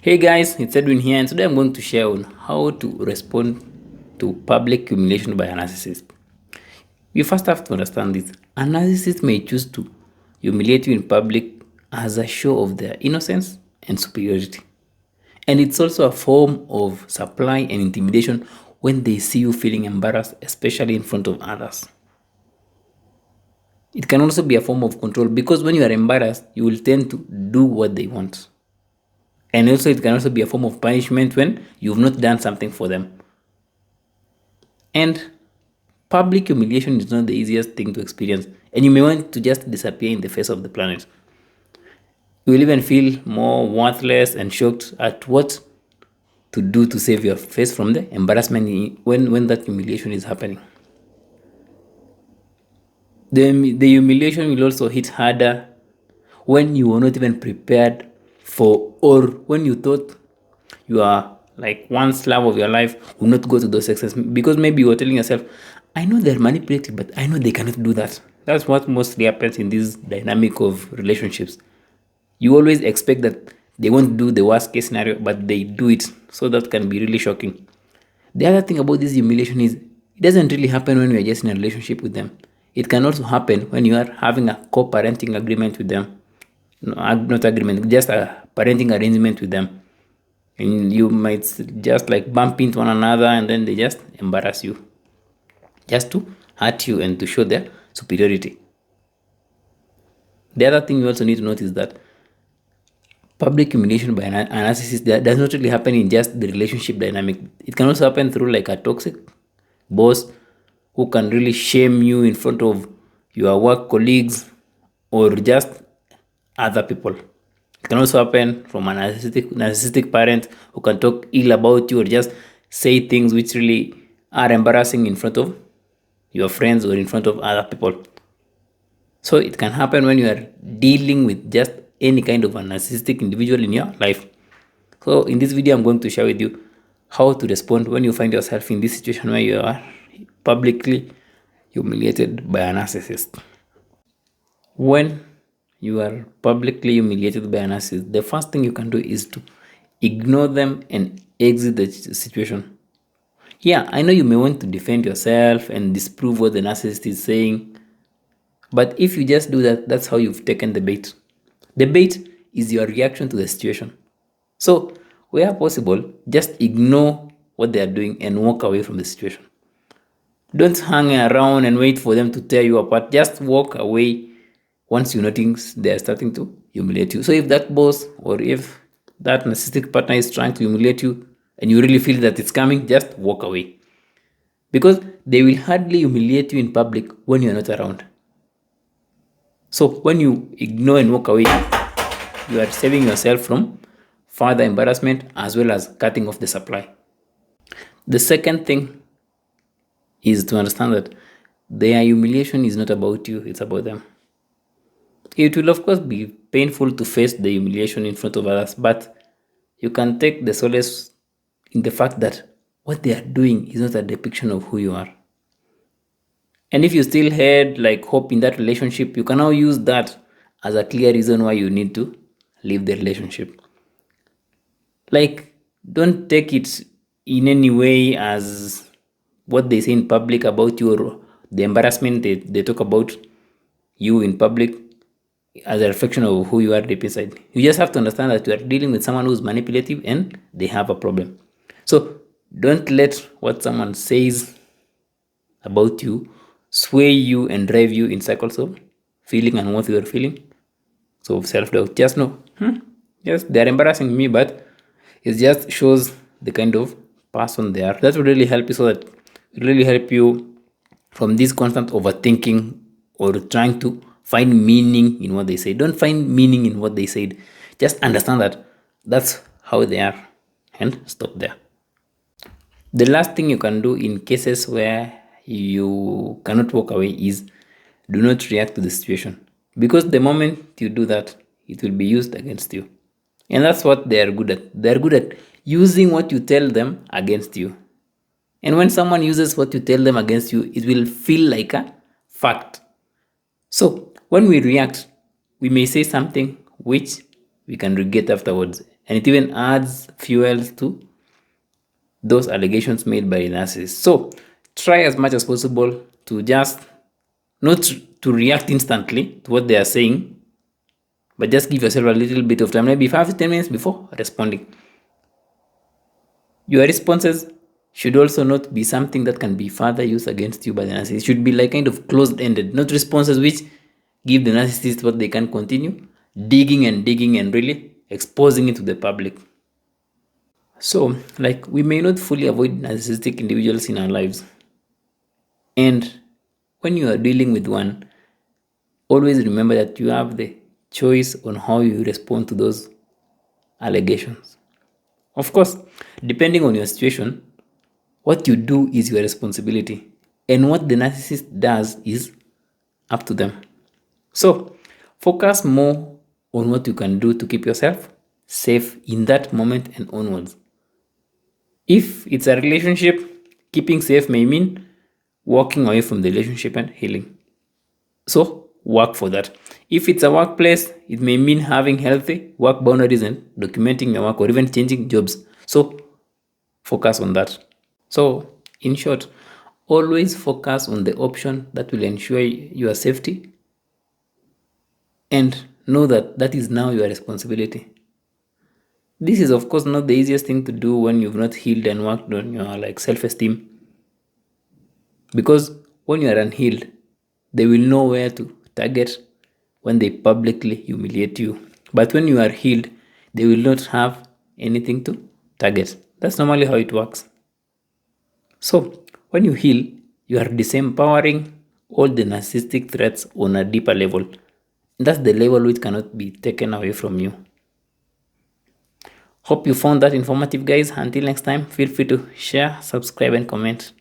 Hey guys, it's Edwin here, and today I'm going to share on how to respond to public humiliation by a narcissist. You first have to understand this. A narcissist may choose to humiliate you in public as a show of their innocence and superiority. And it's also a form of supply and intimidation when they see you feeling embarrassed, especially in front of others. It can also be a form of control because when you are embarrassed, you will tend to do what they want. And also, it can also be a form of punishment when you've not done something for them. And public humiliation is not the easiest thing to experience, and you may want to just disappear in the face of the planet. You will even feel more worthless and shocked at what to do to save your face from the embarrassment when that humiliation is happening. The humiliation will also hit harder when you were not even prepared for, or when you thought you are like one slave of your life will not go to those excesses because maybe you were telling yourself, I know they're manipulative, but I know they cannot do that. That's what mostly happens in this dynamic of relationships. You always expect that they won't do the worst case scenario, but they do it. So that can be really shocking. The other thing about this humiliation is it doesn't really happen when you're just in a relationship with them. It can also happen when you are having a co-parenting agreement with them. No, not agreement, just a parenting arrangement with them. And you might just like bump into one another and then they just embarrass you. Just to hurt you and to show their superiority. The other thing you also need to notice that public humiliation by a narcissist that does not really happen in just the relationship dynamic. It can also happen through like a toxic boss who can really shame you in front of your work colleagues or just other people. It can also happen from a narcissistic parent who can talk ill about you or just say things which really are embarrassing in front of your friends or in front of other people. So it can happen when you are dealing with just any kind of a narcissistic individual in your life. So in this video, I'm going to share with you how to respond when you find yourself in this situation where you are publicly humiliated by a narcissist. When you are publicly humiliated by a narcissist, the first thing you can do is to ignore them and exit the situation. Yeah, I know you may want to defend yourself and disprove what the narcissist is saying, but if you just do that, that's how you've taken the bait. The bait is your reaction to the situation. So, where possible, just ignore what they are doing and walk away from the situation. Don't hang around and wait for them to tear you apart. Just walk away once you notice they are starting to humiliate you. So, if that boss or if that narcissistic partner is trying to humiliate you and you really feel that it's coming, just walk away. Because they will hardly humiliate you in public when you're not around. So when you ignore and walk away, you are saving yourself from further embarrassment as well as cutting off the supply. The second thing is to understand that their humiliation is not about you, it's about them. It will, of course, be painful to face the humiliation in front of others, but you can take the solace in the fact that what they are doing is not a depiction of who you are. And if you still had like hope in that relationship, you can now use that as a clear reason why you need to leave the relationship. Like, don't take it in any way as what they say in public about you or the embarrassment they talk about you in public as a reflection of who you are deep inside. You just have to understand that you are dealing with someone who's manipulative and they have a problem. So don't let what someone says about you sway you and drive you in cycles of feeling and what you are feeling. So self-doubt. Just know, yes, they are embarrassing me, but it just shows the kind of person they are. That will really help you so that it really help you from this constant overthinking or trying to find meaning in what they say. Don't find meaning in what they said. Just understand that that's how they are and stop there. The last thing you can do in cases where you cannot walk away is do not react to the situation. Because the moment you do that, it will be used against you. And that's what they are good at. They are good at using what you tell them against you. And when someone uses what you tell them against you, it will feel like a fact. So when we react, we may say something which we can regret afterwards. and it even adds fuel to those allegations made by the narcissist. So try as much as possible to just not to react instantly to what they are saying, but just give yourself a little bit of time, maybe 5 to 10 minutes before responding. Your responses should also not be something that can be further used against you by the narcissist. It should be like kind of closed-ended, not responses which give the narcissist what they can continue digging and really exposing it to the public. So, like, we may not fully avoid narcissistic individuals in our lives. And when you are dealing with one, always remember that you have the choice on how you respond to those allegations. Of course, depending on your situation, what you do is your responsibility, and what the narcissist does is up to them. So, focus more on what you can do to keep yourself safe in that moment and onwards. If it's a relationship, keeping safe may mean walking away from the relationship and healing. So, work for that. If it's a workplace, it may mean having healthy work boundaries and documenting your work, or even changing jobs. So, focus on that. So, in short, always focus on the option that will ensure your safety, and know that that is now your responsibility. This is, of course, not the easiest thing to do when you've not healed and worked on your self-esteem, because when you are unhealed, they will know where to target when they publicly humiliate you. But when you are healed, they will not have anything to target. That's normally how it works. So, when you heal, you are disempowering all the narcissistic threats on a deeper level. That's the level which cannot be taken away from you. Hope you found that informative, guys. Until next time, feel free to share, subscribe, and comment.